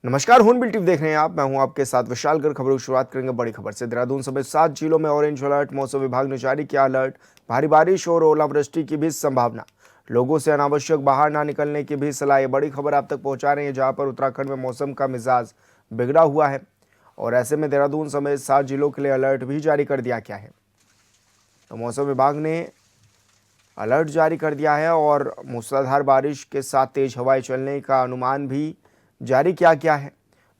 नमस्कार, हून bill TV देख रहे हैं आप। मैं हूं आपके साथ विशाल कर। खबरों की शुरुआत करेंगे बड़ी खबर से। देहरादून समेत 7 जिलों में ऑरेंज अलर्ट। मौसम विभाग ने जारी किया अलर्ट। भारी बारिश और ओलावृष्टि की भी संभावना। लोगों से अनावश्यक बाहर ना निकलने की भी सलाह। ये बड़ी खबर आप तक पहुंचा रहे हैं जहां पर उत्तराखंड में मौसम का मिजाज बिगड़ा हुआ है और ऐसे में देहरादून समेत 7 जिलों के लिए अलर्ट भी जारी कर दिया गया है। तो मौसम विभाग ने अलर्ट जारी कर दिया है और मूसलाधार बारिश के साथ तेज हवाएं चलने का अनुमान भी जारी किया गया है।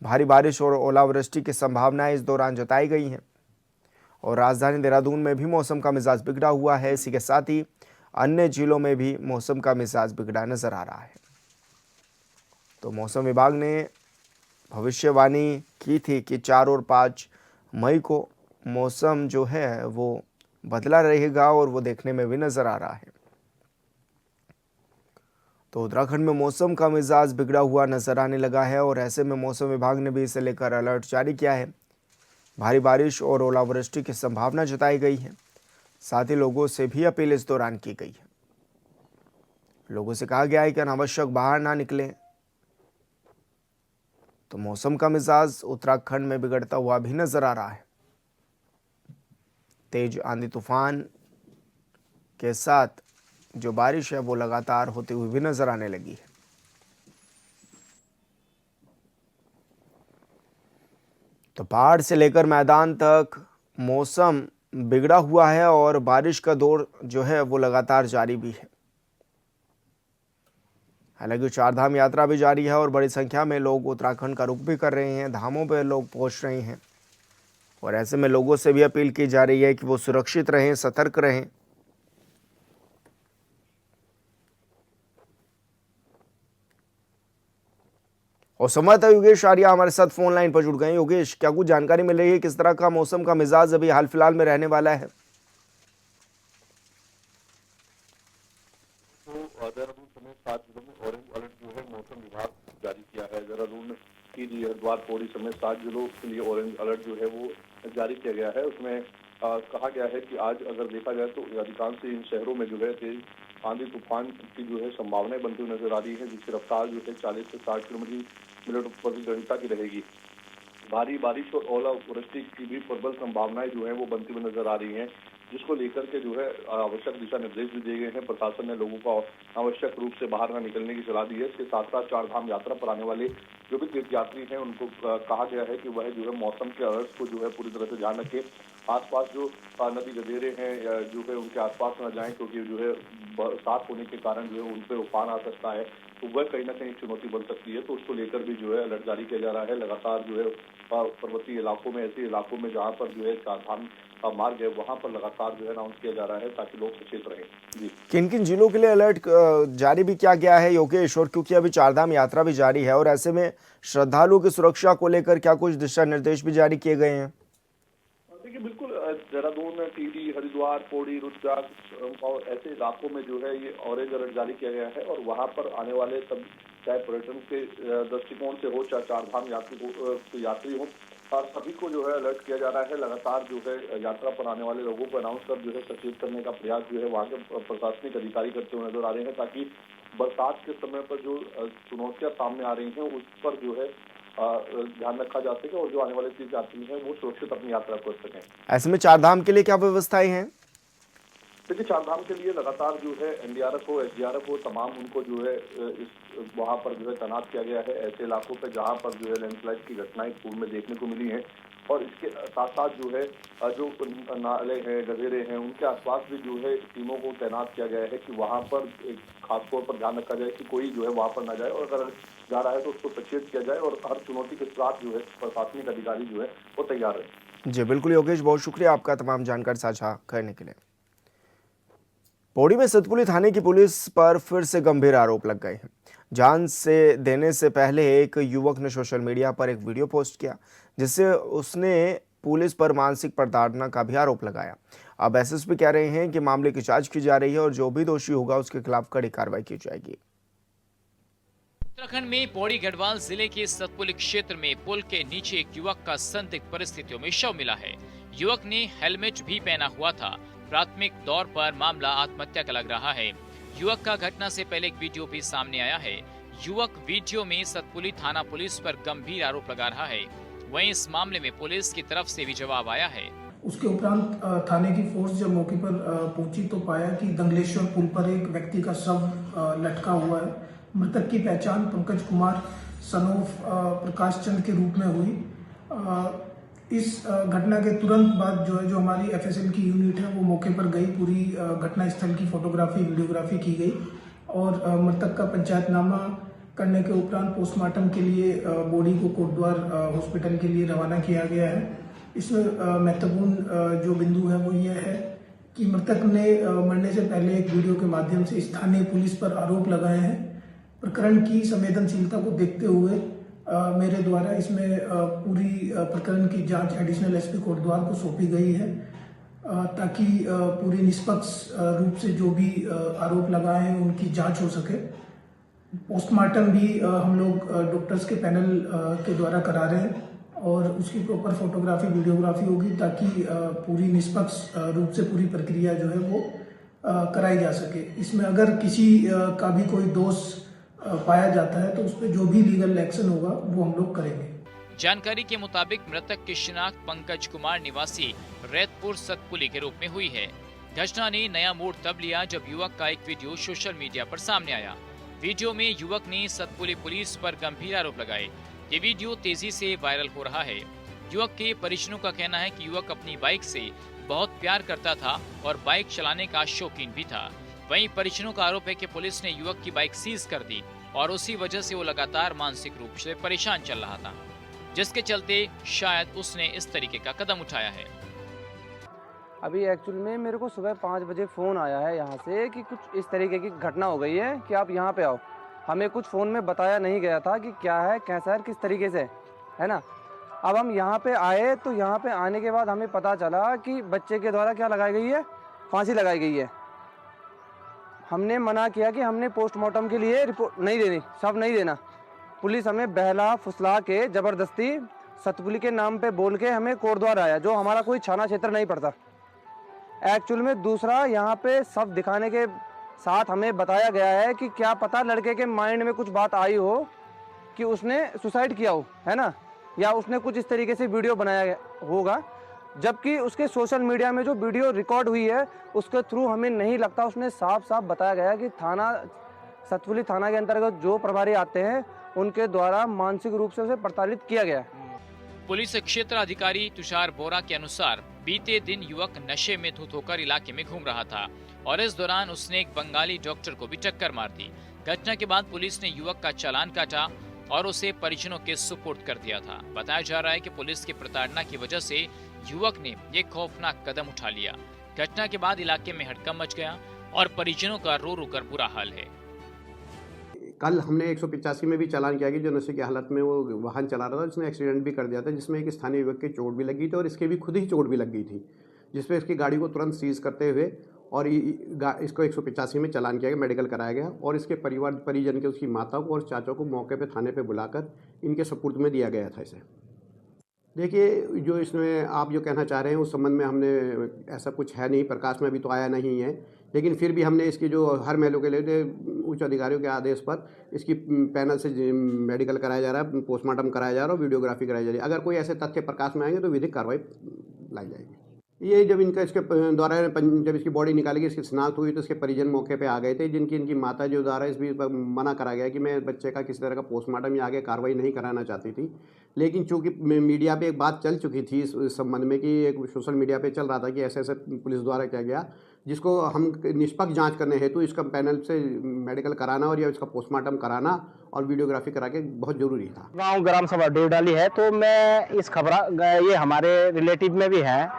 भारी बारिश और ओलावृष्टि की संभावनाएं इस दौरान जताई गई हैं और राजधानी देहरादून में भी मौसम का मिजाज बिगड़ा हुआ है। इसी के साथ ही अन्य जिलों में भी मौसम का मिजाज बिगड़ा नजर आ रहा है। तो मौसम विभाग ने भविष्यवाणी की थी कि 4 और 5 मई को मौसम जो है वो बदला रहेगा और वो देखने में भी नजर आ रहा है। तो उत्तराखंड में मौसम का मिजाज बिगड़ा हुआ नजर आने लगा है और ऐसे में मौसम विभाग ने भी इसे लेकर अलर्ट जारी किया है। भारी बारिश और ओलावृष्टि की संभावना जताई गई है। साथ ही लोगों से भी अपील इस दौरान की गई है। लोगों से कहा गया है कि अनावश्यक बाहर ना निकलें। तो मौसम का मिजाज उत्तराखंड में बिगड़ता हुआ भी नजर आ रहा है। तेज आंधी तूफान के साथ जो बारिश है वो लगातार होती हुई भी नजर आने लगी है। तो पहाड़ से लेकर मैदान तक मौसम बिगड़ा हुआ है और बारिश का दौर जो है वो लगातार जारी भी है। हालांकि चारधाम यात्रा भी जारी है और बड़ी संख्या में लोग उत्तराखंड का रुख भी कर रहे हैं। धामों पर लोग पहुंच रहे हैं और ऐसे में लोगों से भी अपील की जा रही है कि वो सुरक्षित रहें, सतर्क रहें। और संवाददाता योगेश आर्या हमारे साथ फोन लाइन पर जुड़ गए। योगेश, क्या कुछ जानकारी मिल रही है किस तरह का मौसम का मिजाज अभी हाल फिलहाल में रहने वाला है? तो देहरादून समेत 7 जिलों में ऑरेंज अलर्ट जो है मौसम विभाग जारी किया है। देहरादून की हरिद्वार पौड़ी समेत 7 जिलों के लिए ऑरेंज अलर्ट जो है वो जारी किया गया है। उसमें कहा गया है कि आज अगर देखा जाए तो अधिकांश इन शहरों में जो है तेज आंधी तूफान की जो है संभावनाएं बनती हुई नजर आ रही है, जिसकी रफ्तार जो है 40 से 60 किलोमीटर प्रति घंटा की रहेगी। भारी बारिश और ओलावृष्टि की भी प्रबल संभावनाएं जो है वो बनती हुई नजर आ रही हैं, जिसको लेकर के जो है आवश्यक दिशा निर्देश भी दिए गए हैं। प्रशासन ने लोगों को आवश्यक रूप से बाहर न निकलने की सलाह दी है। इसके साथ साथ चारधाम यात्रा पर आने वाले जो भी तीर्थयात्री हैं उनको कहा गया है कि वह जो है मौसम के अलर्ट को जो है पूरी तरह से ध्यान रखें। आसपास जो नदी गधेरे हैं जो है उनके आसपास न जाएं, क्योंकि जो है बरसात होने के कारण जो है उन पर उफान आ सकता है, तो वह कहीं ना कहीं चुनौती बन सकती है। तो उसको लेकर भी जो है अलर्ट जारी किया जा रहा है। लगातार जो है पर्वतीय इलाकों में, ऐसे इलाकों में जहां पर जो है चारधाम का मार्ग है वहां पर लगातार जो है अनाउंस किया जा रहा है ताकि लोग सचेत रहें। जी, किन किन जिलों के लिए अलर्ट जारी भी किया गया है योगेश? और क्योंकि अभी चारधाम यात्रा भी जारी है और ऐसे में श्रद्धालुओं की सुरक्षा को लेकर क्या कुछ दिशा निर्देश भी जारी किए गए हैं? देखिए बिल्कुल देहरादून, टिहरी, हरिद्वार, पौड़ी, रुद्रप्रयाग और ऐसे इलाकों में जो है ये ऑरेंज अलर्ट जारी किया गया है और वहां पर आने वाले सब, चाहे पर्यटन के दृष्टिकोण से हो, चाहे चारधाम यात्री हो, सभी को जो है अलर्ट किया जा रहा है। लगातार जो है यात्रा पर आने वाले लोगों को अनाउंस कर जो है सचेत करने का प्रयास जो है वहाँ के प्रशासनिक अधिकारी करते हुए नजर आ रहे हैं, ताकि बरसात के समय पर जो चुनौतियां सामने आ रही हैं उस पर जो है ध्यान रखा जा सके और जो आने वाले तीर्थयात्री हैं वो सुरक्षित अपनी यात्रा कर सकें। ऐसे में चारधाम के लिए क्या व्यवस्थाएं हैं? देखिए चारधाम के लिए लगातार जो है एनडीआरएफ हो, एसडीआरएफ हो, तमाम उनको जो है इस वहाँ पर जो है तैनात किया गया है ऐसे इलाकों पर जहाँ पर जो है लैंडस्लाइड की घटनाएं पूर्व में देखने को मिली हैं। और इसके साथ साथ जो है जो नाले हैं, गधेरे हैं, उनके आसपास भी जो है टीमों को तैनात किया गया है कि वहाँ पर एक खास तौर पर ध्यान रखा जाए कि कोई जो है वहाँ पर ना जाए और अगर जा रहा है तो उसको सचेत किया जाए और हर चुनौती के साथ जो है प्रशासनिक अधिकारी जो है वो तैयार रहे। जी बिल्कुल योगेश, बहुत शुक्रिया आपका तमाम जानकारी साझा करने के लिए। पौड़ी में सतपुली थाने की पुलिस पर फिर से गंभीर आरोप लग गए हैं। जान से देने से पहले एक युवक ने सोशल मीडिया पर एक वीडियो पोस्ट किया जिससे उसने पुलिस पर मानसिक प्रताड़ना का भी आरोप लगाया। अब एसएसपी कह रहे हैं कि मामले की जांच की जा रही है और जो भी दोषी होगा उसके खिलाफ कड़ी कार्रवाई की जाएगी। उत्तराखंड में पौड़ी गढ़वाल जिले के सतपुली क्षेत्र में पुल के नीचे एक युवक का संदिग्ध परिस्थितियों में शव मिला है। युवक ने हेलमेट भी पहना हुआ था। प्राथमिक तौर पर मामला आत्महत्या का लग रहा है। युवक का घटना से पहले एक वीडियो भी सामने आया है। युवक वीडियो में सतपुली थाना पुलिस पर गंभीर आरोप लगा रहा है। वहीं इस मामले में पुलिस की तरफ से भी जवाब आया है। उसके उपरांत थाने की फोर्स जब मौके पर पहुंची तो पाया कि दंगलेश्वर पुल पर एक व्यक्ति का शव लटका हुआ है। मृतक की पहचान पंकज कुमार सन ऑफ प्रकाश चंद के रूप में हुई। इस घटना के तुरंत बाद जो हमारी एफएसएल की यूनिट है वो मौके पर गई। पूरी घटना स्थल की फोटोग्राफी वीडियोग्राफी की गई और मृतक का पंचायतनामा करने के उपरांत पोस्टमार्टम के लिए बॉडी को कोटद्वार हॉस्पिटल के लिए रवाना किया गया है। इसमें महत्वपूर्ण जो बिंदु है वो ये है कि मृतक ने मरने से पहले एक वीडियो के माध्यम से स्थानीय पुलिस पर आरोप लगाए हैं। प्रकरण की संवेदनशीलता को देखते हुए मेरे द्वारा इसमें पूरी प्रकरण की जांच एडिशनल एसपी कोटद्वार को सौंपी गई है ताकि पूरी निष्पक्ष रूप से जो भी आरोप लगाए हैं उनकी जांच हो सके। पोस्टमार्टम भी हम लोग डॉक्टर्स के पैनल के द्वारा करा रहे हैं और उसकी प्रॉपर फोटोग्राफी वीडियोग्राफी होगी ताकि पूरी निष्पक्ष रूप से पूरी प्रक्रिया जो है वो कराई जा सके। इसमें अगर किसी का भी कोई दोष पाया जाता है तो उस पर जो भी लीगल एक्शन होगा वो हम लोग करेंगे। जानकारी के मुताबिक मृतक की शिनाख्त पंकज कुमार निवासी रैतपुर सतपुली के रूप में हुई है। घटना ने नया मोड़ तब लिया जब युवक का एक वीडियो सोशल मीडिया पर सामने आया। वीडियो में युवक ने सतपुली पुलिस पर गंभीर आरोप लगाए। ये वीडियो तेजी से वायरल हो रहा है। युवक के परिजनों का कहना है कि युवक अपनी बाइक से बहुत प्यार करता था और बाइक चलाने का शौकीन भी था। वहीं परिजनों का आरोप है कि पुलिस ने युवक की बाइक सीज कर दी और उसी वजह से वो लगातार मानसिक रूप से परेशान चल रहा था, जिसके चलते शायद उसने इस तरीके का कदम उठाया है। अभी एक्चुअल में मेरे को सुबह 5 बजे फ़ोन आया है यहाँ से कि कुछ इस तरीके की घटना हो गई है कि आप यहाँ पे आओ। हमें कुछ फ़ोन में बताया नहीं गया था कि क्या है, कैसा है, किस तरीके से है ना। अब हम यहाँ पे आए तो यहाँ पे आने के बाद हमें पता चला कि बच्चे के द्वारा क्या लगाई गई है, फांसी लगाई गई है। हमने मना किया कि हमने पोस्टमार्टम के लिए रिपोर्ट नहीं देनी, सब नहीं देना। पुलिस हमें बहला फुसला के ज़बरदस्ती सतपुली के नाम पे बोल के हमें कोटद्वार आया, जो हमारा कोई थाना क्षेत्र नहीं पड़ता एक्चुअल में। दूसरा, यहाँ पे सब दिखाने के साथ हमें बताया गया है कि क्या पता लड़के के माइंड में कुछ बात आई हो कि उसने सुसाइड किया हो, है ना, या उसने कुछ इस तरीके से वीडियो बनाया होगा। जबकि उसके सोशल मीडिया में जो वीडियो रिकॉर्ड हुई है उसके थ्रू हमें नहीं लगता। उसने साफ साफ बताया गया कि थाना सतपुली थाना के अंतर्गत जो प्रभारी आते हैं उनके द्वारा मानसिक रूप से उसे प्रताड़ित किया गया है। पुलिस क्षेत्र अधिकारी तुषार बोरा के अनुसार बीते दिन युवक नशे में धुत होकर इलाके में घूम रहा था और इस दौरान उसने एक बंगाली डॉक्टर को भी टक्कर मार दी। घटना के बाद पुलिस ने युवक का चालान काटा और उसे परिजनों के सुपुर्द कर दिया था। बताया जा रहा है कि पुलिस की प्रताड़ना की वजह से युवक ने ये खौफनाक कदम उठा लिया। घटना के बाद इलाके में हड़कंप मच गया और परिजनों का रो रो कर बुरा हाल है। कल हमने 185 में भी चालान किया कि जो नशे की हालत में वो वाहन चला रहा था, जिसने एक्सीडेंट भी कर दिया था, जिसमें एक स्थानीय युवक की चोट भी लगी थी और इसके भी खुद ही चोट भी लग गई थी, जिसपे इसकी गाड़ी को तुरंत सीज करते हुए और इसको 185 में चालान किया गया, मेडिकल कराया गया और इसके परिजन के उसकी माता को और चाचा को मौके पे थाने पे बुलाकर इनके सुपुर्द में दिया गया था इसे। देखिए, जो इसमें आप जो कहना चाह रहे हैं उस संबंध में हमने ऐसा कुछ है नहीं, प्रकाश में अभी तो आया नहीं है, लेकिन फिर भी हमने इसकी जो हर महिला के लिए उच्च अधिकारियों के आदेश पर इसकी पैनल से मेडिकल कराया जा रहा है, पोस्टमार्टम कराया जा रहा है और वीडियोग्राफी कराई जा रही है। अगर कोई ऐसे तथ्य प्रकाश में आएंगे तो विधिक कार्रवाई लाई जाएगी। ये जब इनका इसके द्वारा जब इसकी बॉडी निकाली गई, इसकी शिनाख्त हुई तो इसके परिजन मौके पे आ गए थे, जिनकी इनकी माता जो द्वारा इस भी मना करा गया कि मैं बच्चे का किसी तरह का पोस्टमार्टम या आगे कार्रवाई नहीं कराना चाहती थी। लेकिन चूंकि मीडिया पे एक बात चल चुकी थी इस संबंध में कि एक सोशल मीडिया पे चल रहा था कि ऐसे ऐसे पुलिस द्वारा किया गया, जिसको हम निष्पक्ष जांच करने हेतु इसका पैनल से मेडिकल कराना और या इसका पोस्टमार्टम कराना और वीडियोग्राफी करा के बहुत जरूरी था। गाँव ग्राम सभा डेवडाली है, तो मैं इस खबर ये हमारे रिलेटिव में भी है,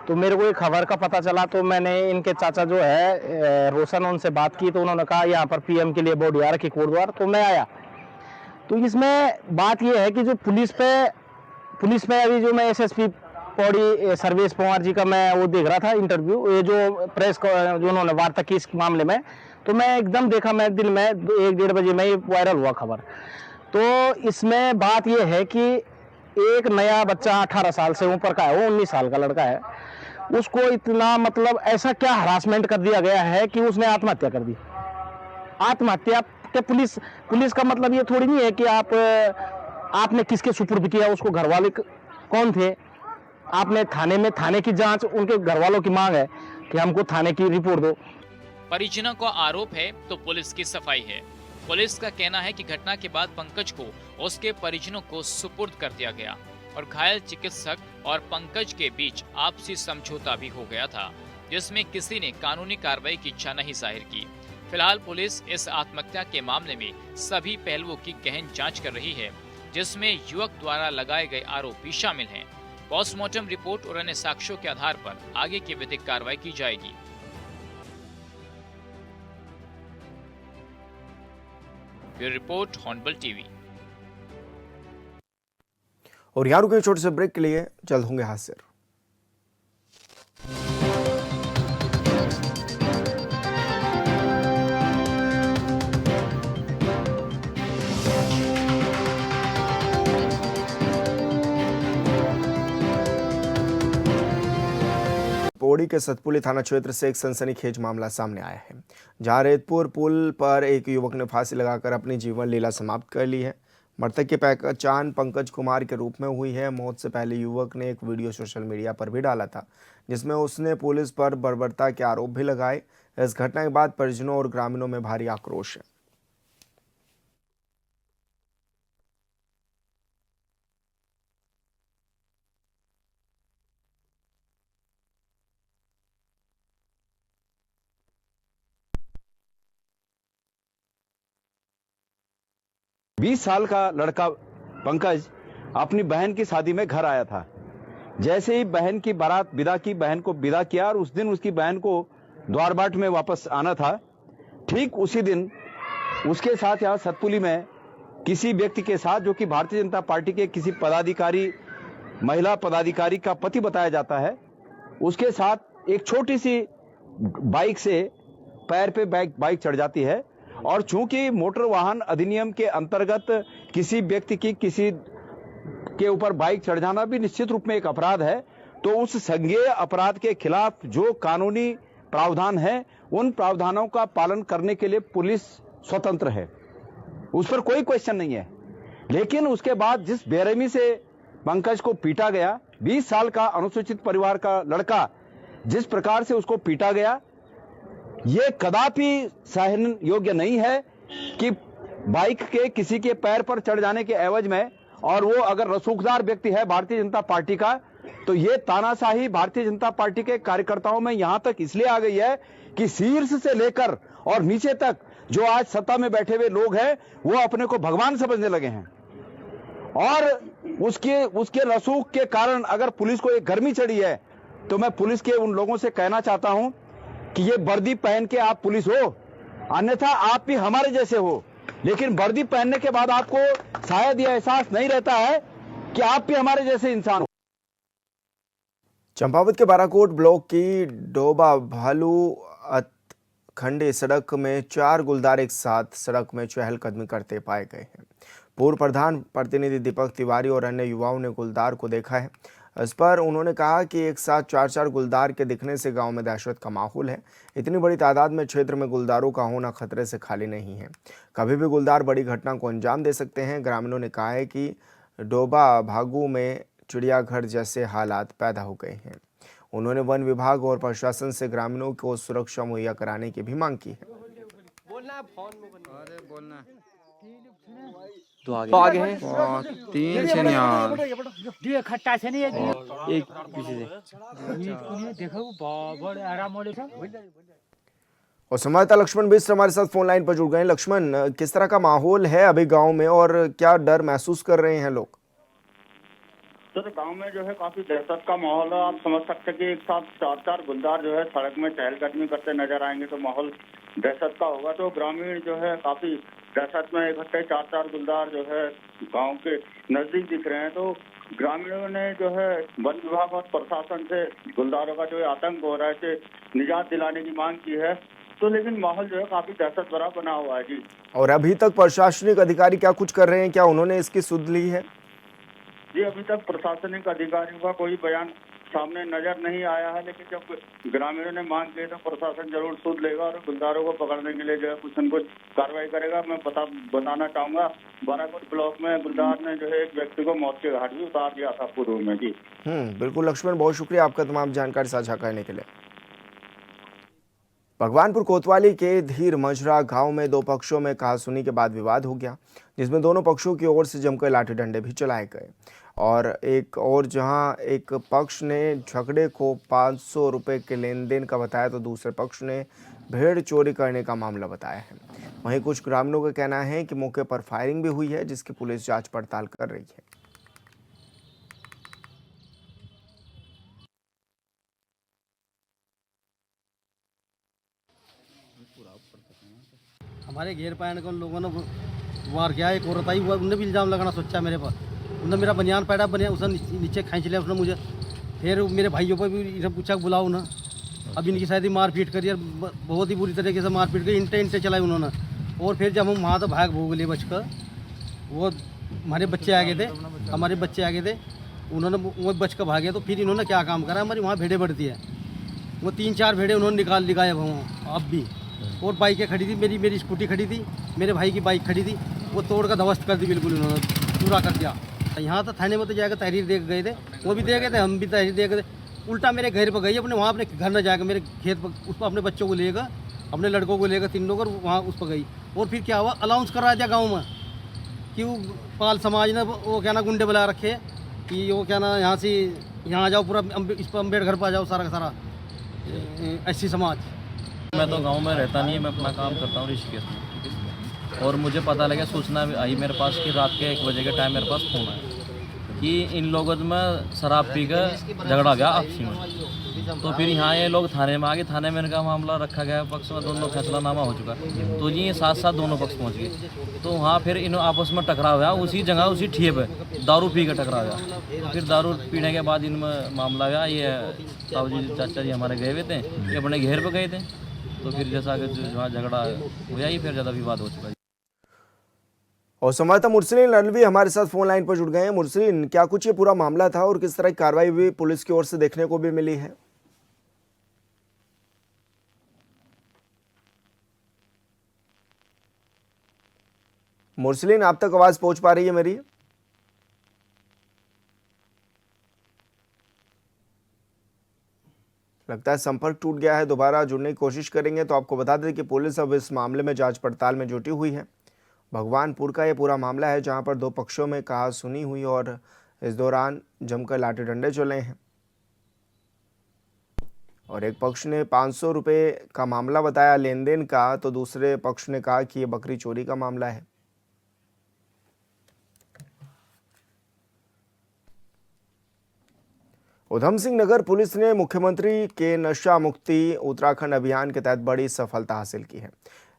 तो मेरे को एक खबर का पता चला तो मैंने इनके चाचा जो है रोशन, उनसे बात की तो उन्होंने कहा यहाँ पर पीएम के लिए बॉडी आ रखी कोटद्वार, तो मैं आया। तो इसमें बात ये है कि जो पुलिस पे अभी जो मैं एसएसपी पौड़ी सर्वेश पवार जी का मैं वो देख रहा था इंटरव्यू, ये जो प्रेस जो उन्होंने वार्ता की इस मामले में, तो मैं एकदम देखा, मैं दिन में 1-1:30 बजे में ये वायरल हुआ खबर। तो इसमें बात ये है कि एक नया बच्चा 18 साल से ऊपर का है, वो 19 साल का लड़का है, उसको इतना मतलब ऐसा क्या हरासमेंट कर दिया गया है कि उसने आत्महत्या कर दी। आत्महत्या सकते। पुलिस पुलिस का मतलब ये थोड़ी नहीं है कि आपने किसके सुपुर्द किया, उसको घर वाले कौन थे, आपने थाने में, थाने की जांच, उनके घर वालों की मांग है कि हमको थाने की रिपोर्ट दो। परिजनों का आरोप है तो पुलिस की सफाई है। पुलिस का कहना है कि घटना के बाद पंकज को उसके परिजनों को सुपुर्द कर दिया गया और घायल चिकित्सक और पंकज के बीच आपसी समझौता भी हो गया था, जिसमें किसी ने कानूनी कार्रवाई की इच्छा नहीं जाहिर की। फिलहाल पुलिस इस आत्महत्या के मामले में सभी पहलुओं की गहन जांच कर रही है, जिसमें युवक द्वारा लगाए गए आरोप भी शामिल हैं। पोस्टमार्टम रिपोर्ट और अन्य साक्ष्यों के आधार पर आगे की विधिक कार्रवाई की जाएगी। Bureau report, hornbill TV. और यहाँ रुके छोटे से ब्रेक के लिए, जल्द होंगे हाजिर। पौड़ी के सतपुली थाना क्षेत्र से एक सनसनीखेज मामला सामने आया है, जहां रेतपुर पुल पर एक युवक ने फांसी लगाकर अपनी जीवन लीला समाप्त कर ली है। मृतक की पहचान पंकज कुमार के रूप में हुई है। मौत से पहले युवक ने एक वीडियो सोशल मीडिया पर भी डाला था, जिसमें उसने पुलिस पर बर्बरता के आरोप भी लगाए। इस घटना के बाद परिजनों और ग्रामीणों में भारी आक्रोश है। बीस साल का लड़का पंकज अपनी बहन की शादी में घर आया था। जैसे ही बहन की बारात विदा की, बहन को विदा किया और उस दिन उसकी बहन को द्वारबाट में वापस आना था। ठीक उसी दिन उसके साथ यहाँ सतपुली में किसी व्यक्ति के साथ, जो कि भारतीय जनता पार्टी के किसी पदाधिकारी, महिला पदाधिकारी का पति बताया जाता है, उसके साथ एक छोटी सी बाइक से पैर पे बाइक चढ़ जाती है। और चूंकि मोटर वाहन अधिनियम के अंतर्गत किसी व्यक्ति की किसी के ऊपर बाइक चढ़ जाना भी निश्चित रूप में एक अपराध है, तो उस संज्ञेय अपराध के खिलाफ जो कानूनी प्रावधान है, उन प्रावधानों का पालन करने के लिए पुलिस स्वतंत्र है, उस पर कोई क्वेश्चन नहीं है। लेकिन उसके बाद जिस बेरहमी से पंकज को पीटा गया, 20 साल का अनुसूचित परिवार का लड़का जिस प्रकार से उसको पीटा गया, ये कदापि सहन योग्य नहीं है कि बाइक के किसी के पैर पर चढ़ जाने के एवज में, और वो अगर रसूखदार व्यक्ति है भारतीय जनता पार्टी का, तो ये तानाशाही भारतीय जनता पार्टी के कार्यकर्ताओं में यहां तक इसलिए आ गई है कि शीर्ष से लेकर और नीचे तक जो आज सत्ता में बैठे हुए लोग हैं, वो अपने को भगवान समझने लगे हैं। और उसके रसूख के कारण अगर पुलिस को एक गर्मी चढ़ी है, तो मैं पुलिस के उन लोगों से कहना चाहता हूं कि ये वर्दी पहन के आप पुलिस हो, अन्यथा आप भी हमारे जैसे हो। लेकिन वर्दी पहनने के बाद आपको शायद यह एहसास नहीं रहता है कि आप भी हमारे जैसे इंसान हो। चंपावत के बाराकोट ब्लॉक की डोबा भालू खंडे सड़क में 4 गुलदार एक साथ सड़क में चहलकदमी करते पाए गए हैं। पूर्व प्रधान प्रतिनिधि दीपक तिवारी और अन्य युवाओं ने गुलदार को देखा है। इस पर उन्होंने कहा कि एक साथ 4-4 गुलदार के दिखने से गांव में दहशत का माहौल है। इतनी बड़ी तादाद में क्षेत्र में गुलदारों का होना खतरे से खाली नहीं है। कभी भी गुलदार बड़ी घटना को अंजाम दे सकते हैं। ग्रामीणों ने कहा है कि डोबा भागू में चिड़ियाघर जैसे हालात पैदा हो गए हैं। उन्होंने वन विभाग और प्रशासन से ग्रामीणों को सुरक्षा मुहैया कराने की भी मांग की है। तो आगे हैं 3 से नहीं यार, एक पीछे से। और संवाददाता लक्ष्मण बिष्ट हमारे साथ फोन लाइन पर जुड़ गए हैं। लक्ष्मण, किस तरह का माहौल है अभी गांव में और क्या डर महसूस कर रहे हैं लोग? तो गांव में जो है काफी दहशत का माहौल है। आप समझ सकते हैं कि एक साथ 4-4 गुलदार जो है सड़क में चहलकदमी करते नजर आएंगे तो माहौल दहशत का होगा। तो ग्रामीण जो है काफी दहशत में इकट्ठे 4-4 गुलदार जो है गांव के नजदीक दिख रहे हैं। तो ग्रामीणों ने जो है वन विभाग और प्रशासन से गुलदारों का जो आतंक हो रहा है से निजात दिलाने की मांग की है। तो लेकिन माहौल जो है काफी दहशत भरा बना हुआ है जी। और अभी तक प्रशासनिक अधिकारी क्या कुछ कर रहे हैं? क्या उन्होंने इसकी सुध ली है? जी, अभी तक प्रशासनिक अधिकारियों का कोई बयान सामने नजर नहीं आया है, लेकिन जब ग्रामीणों ने मांग की तो प्रशासन जरूर सूद लेगा और गुलदारों को पकड़ने के लिए जो है कुछ न कुछ कार्रवाई करेगा। मैं बताना चाहूंगा, बाराकोट ब्लॉक में गुलदार ने जो है एक व्यक्ति को मौत के घाट भी उतार दिया था पूर्व में। जी बिल्कुल लक्ष्मण, बहुत शुक्रिया आपका तमाम जानकारी साझा करने के लिए। भगवानपुर कोतवाली के धीर मजरा गांव में दो पक्षों में कहासुनी के बाद विवाद हो गया, जिसमें दोनों पक्षों की ओर से जमकर लाठी डंडे भी चलाए गए। और एक और जहां एक पक्ष ने झगड़े को 500 रुपये के लेन देन का बताया तो दूसरे पक्ष ने भेड़ चोरी करने का मामला बताया है। वहीं कुछ ग्रामीणों का कहना है कि मौके पर फायरिंग भी हुई है, जिसकी पुलिस जांच पड़ताल कर रही है। हमारे घेर पायन को उन लोगों ने वार किया। एक औरत आई, उन्होंने भी इल्ज़ाम लगाना सोचा मेरे पर। उन्होंने मेरा बनियान पैड़ा बनिया उसने नीचे खींच लिया उसने मुझे। फिर मेरे भाइयों पर भी इन्हें पूछा बुलाओ ना। अब इनकी शायद ही मारपीट करी और बहुत ही बुरी तरीके से मारपीट करी, इंटे चलाई उन्होंने। और फिर जब हम वहाँ तो भाग भोग लिए बचकर, वो हमारे बच्चे आ गए थे, उन्होंने वो बच कर भागे। तो फिर इन्होंने क्या काम करा, हमारी वहाँ भेड़ें बढ़ती है, वो 3-4 भेड़ें उन्होंने निकाल लिखाए अब भी। और बाइकें खड़ी थी, मेरी स्कूटी खड़ी थी, मेरे भाई की बाइक खड़ी थी, वो तोड़ कर ध्वस्त कर दी, बिल्कुल उन्होंने पूरा कर दिया। यहाँ तो थाने में तो जाकर तहरीर दे गए थे, वो भी दे गए थे, हम भी तहरीर दे गए थे। उल्टा मेरे घर पर गई, अपने वहाँ अपने घर न जाकर मेरे खेत पर उस पर अपने बच्चों को लेकर, अपने लड़कों को लेकर 3 लोग, और वहाँ उस पर गई। और फिर क्या हुआ, अलाउंस करा दिया गाँव में कि वो पाल समाज ने वो क्या ना गुंडे बुला रखे कि वो क्या ना यहाँ से यहाँ आ जाओ, पूरा इस पर अम्बेडकर पर आ जाओ, सारा का सारा एससी समाज। मैं तो गांव में रहता नहीं है, मैं अपना काम करता हूँ ऋषिकेश में। और मुझे पता लगा, सूचना आई मेरे पास कि रात के 1 बजे के टाइम मेरे पास फ़ोन आया कि इन लोगों में शराब पी कर झगड़ा गया आपसी में। तो फिर यहाँ ये लोग थाने में आ गए, थाने में इनका मामला रखा गया, पक्ष में दोनों फैसलानामा हो चुका। तो ये साथ दोनों पक्ष पहुँच गए। तो वहाँ फिर इन आपस में टकराव हुआ, उसी जगह उसी ठिए पे दारू पी कर टकराव गया। फिर दारू पीने के बाद इनमें मामला गया। ये ताऊ जी चाचा जी हमारे गए हुए थे, ये अपने घेर पर गए थे। तो फिर जैसा कि जहाँ झगड़ा हुआ ही, फिर ज़्यादा विवाद हो चुका है। और संवाददाता मुरसलीन नलवी हमारे साथ फोन लाइन पर जुड़ गए हैं। मुरसलीन, क्या कुछ ये पूरा मामला था और किस तरह की कार्रवाई भी पुलिस की ओर से देखने को भी मिली है? मुरसलीन, आप तक आवाज पहुंच पा रही है मेरी? लगता है संपर्क टूट गया है, दोबारा जुड़ने की कोशिश करेंगे। तो आपको बता दें कि पुलिस अब इस मामले में जांच पड़ताल में जुटी हुई है। भगवानपुर का ये पूरा मामला है, जहां पर दो पक्षों में कहासुनी हुई और इस दौरान जमकर लाठी डंडे चले हैं। और एक पक्ष ने 500 रुपये का मामला बताया लेन देन का, तो दूसरे पक्ष ने कहा कि ये बकरी चोरी का मामला है। उधम सिंह नगर पुलिस ने मुख्यमंत्री के नशा मुक्ति उत्तराखंड अभियान के तहत बड़ी सफलता हासिल की है।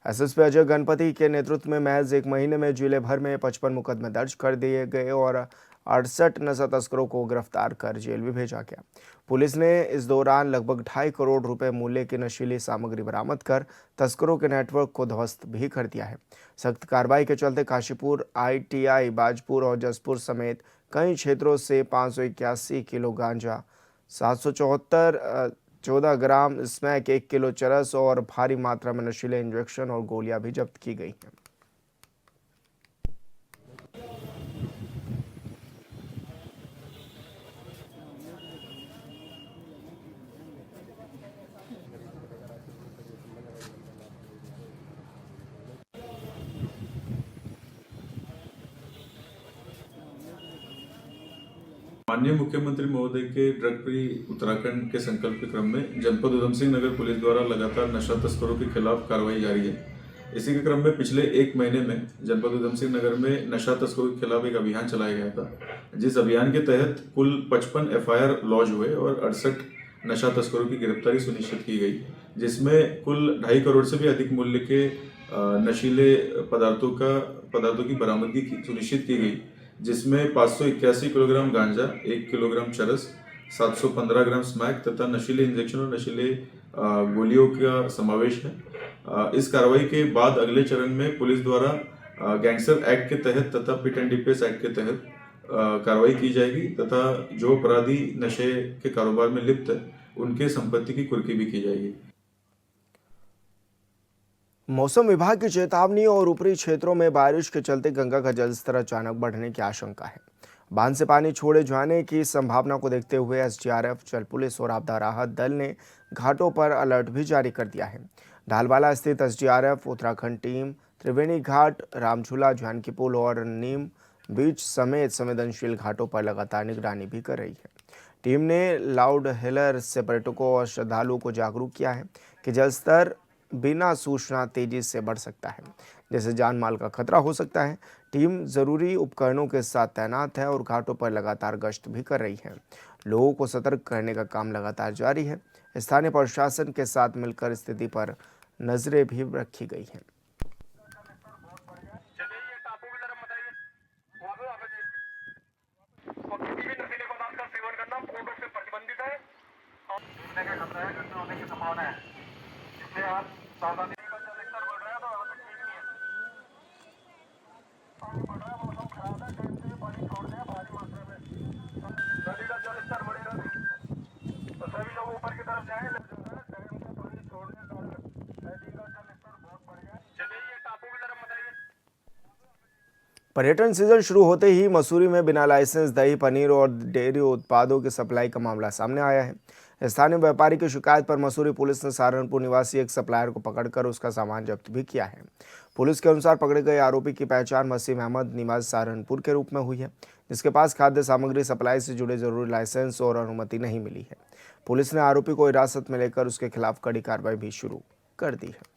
एसएसपी अजय गणपति के नेतृत्व में महज 1 महीने में जिले भर में 55 मुकदमे दर्ज कर दिए गए और 68 नशा तस्करों को गिरफ्तार कर जेल भी भेजा गया। पुलिस ने इस दौरान लगभग 2.5 करोड़ रुपए मूल्य की नशीली सामग्री बरामद कर तस्करों के नेटवर्क को ध्वस्त भी कर दिया है। सख्त कार्रवाई के चलते काशीपुर, ITI, बाजपुर और जसपुर समेत कई क्षेत्रों से 581 किलो गांजा, 774 ग्राम स्मैक, 1 किलो चरस और भारी मात्रा में नशीले इंजेक्शन और गोलियां भी जब्त की गई हैं। माननीय मुख्यमंत्री महोदय के ड्रग फ्री उत्तराखंड के संकल्प के क्रम में जनपद उधम सिंह नगर पुलिस द्वारा लगातार नशा तस्करों के खिलाफ कार्रवाई जारी है। इसी के क्रम में पिछले 1 महीने में जनपद उधम सिंह नगर में नशा तस्करों के खिलाफ एक अभियान चलाया गया था, जिस अभियान के तहत कुल 55 FIR लॉन्च हुए और 68 नशा तस्करों की गिरफ्तारी सुनिश्चित की गई, जिसमें कुल 2.5 करोड़ से भी अधिक मूल्य के नशीले पदार्थों की बरामदगी सुनिश्चित की गई, जिसमें 581 किलोग्राम गांजा, 1 किलोग्राम चरस, 715 ग्राम स्मैक तथा नशीले इंजेक्शन और नशीले गोलियों का समावेश है। इस कार्रवाई के बाद अगले चरण में पुलिस द्वारा गैंगस्टर एक्ट के तहत तथा पिट एंड डिपेस एक्ट के तहत कार्रवाई की जाएगी तथा जो अपराधी नशे के कारोबार में लिप्त है उनके संपत्ति की कुर्की भी की जाएगी। मौसम विभाग की चेतावनी और ऊपरी क्षेत्रों में बारिश के चलते गंगा का जलस्तर अचानक बढ़ने की आशंका है। बांध से पानी छोड़े जाने की संभावना को देखते हुए एसडीआरएफ, जल पुलिस और आपदा राहत दल ने घाटों पर अलर्ट भी जारी कर दिया है। ढालवाला स्थित एसडीआरएफ उत्तराखंड टीम त्रिवेणी घाट, रामझूला, जानकी पुल और नीम बीच समेत संवेदनशील घाटों पर लगातार निगरानी भी कर रही है। टीम ने लाउड हेलर से पर्यटकों और श्रद्धालुओं को जागरूक किया है कि जलस्तर बिना सूचना तेजी से बढ़ सकता है, जैसे जान माल का खतरा हो सकता है। टीम जरूरी उपकरणों के साथ तैनात है और घाटों पर लगातार गश्त भी कर रही है। लोगों को सतर्क करने का काम लगातार जारी है। स्थानीय प्रशासन के साथ मिलकर स्थिति पर नजरें भी रखी गई हैं। पर्यटन सीजन शुरू होते ही मसूरी में बिना लाइसेंस दही, पनीर और डेयरी उत्पादों की सप्लाई का मामला सामने आया है। स्थानीय व्यापारी की शिकायत पर मसूरी पुलिस ने सहारनपुर निवासी एक सप्लायर को पकड़कर उसका सामान जब्त भी किया है। पुलिस के अनुसार पकड़े गए आरोपी की पहचान वसीम अहमद निवासी सहारनपुर के रूप में हुई है, जिसके पास खाद्य सामग्री सप्लाई से जुड़े जरूरी लाइसेंस और अनुमति नहीं मिली है। पुलिस ने आरोपी को हिरासत में लेकर उसके खिलाफ कड़ी कार्रवाई भी शुरू कर दी है।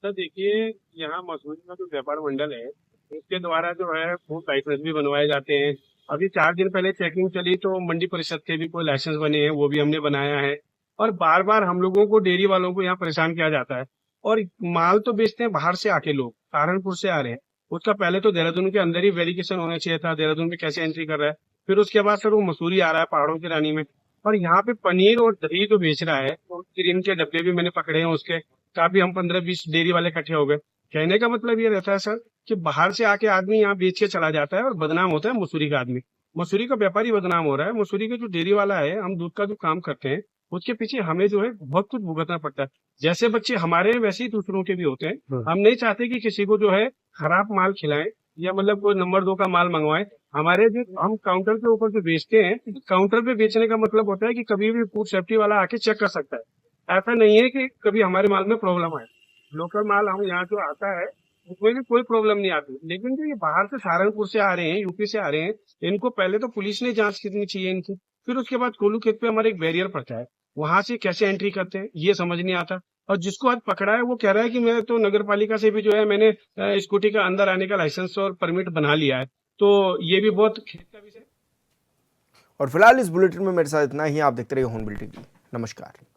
सर देखिए, यहाँ मसूरी का जो व्यापार मंडल है उसके द्वारा जो है फूड लाइसेंस भी बनवाए जाते हैं। अभी 4 दिन पहले चेकिंग चली तो मंडी परिषद के भी कोई लाइसेंस बने हैं, वो भी हमने बनाया है। और बार बार हम लोगों को, डेयरी वालों को यहाँ परेशान किया जाता है। और माल तो बेचते हैं बाहर से आके, लोग सहारनपुर से आ रहे हैं। उसका पहले तो देहरादून के अंदर ही वेरिफिकेशन होना चाहिए था, देहरादून में कैसे एंट्री कर रहा है। फिर उसके बाद सर वो मसूरी आ रहा है, पहाड़ों की रानी में। और यहाँ पे पनीर और दही जो बेच रहा है, क्रीम के डब्बे भी मैंने पकड़े हैं उसके, काफी हम 15-20 डेयरी वाले इकट्ठे हो गए। कहने का मतलब ये रहता है सर कि बाहर से आके आदमी यहाँ बेच के चला जाता है और बदनाम होता है मसूरी का आदमी। मसूरी का व्यापारी बदनाम हो रहा है। मसूरी के जो डेयरी वाला है, हम दूध का जो काम करते हैं उसके पीछे हमें जो है बहुत कुछ भुगतना पड़ता है। जैसे बच्चे हमारे वैसे ही दूसरों के भी होते हैं। हम नहीं चाहते कि किसी को जो है खराब माल खिलाएं या मतलब कोई नंबर 2 का माल मंगवाएं। हमारे जो हम काउंटर के ऊपर जो बेचते हैं, काउंटर पे बेचने का मतलब होता है कि कभी भी फूड सेफ्टी वाला आके चेक कर सकता है। ऐसा नहीं है कि कभी हमारे माल में प्रॉब्लम आए। लोकल माल हम यहाँ जो आता है उसमें भी कोई प्रॉब्लम नहीं आती। लेकिन जो ये बाहर से सहारनपुर से आ रहे हैं, यूपी से आ रहे हैं, इनको पहले तो पुलिस ने जांच करनी चाहिए इनकी। फिर उसके बाद कोलू खेत पे हमारे एक बैरियर पड़ता है, वहां से कैसे एंट्री करते हैं ये समझ नहीं आता। और जिसको आज पकड़ा है वो कह रहा है कि मैं तो नगर पालिका से भी जो है मैंने स्कूटी का अंदर आने का लाइसेंस और परमिट बना लिया है। तो ये भी बहुत खेत का विषय। और फिलहाल इस बुलेटिन में मेरे साथ इतना ही। आप देखते रहिए हॉर्न बुलेटिन। नमस्कार।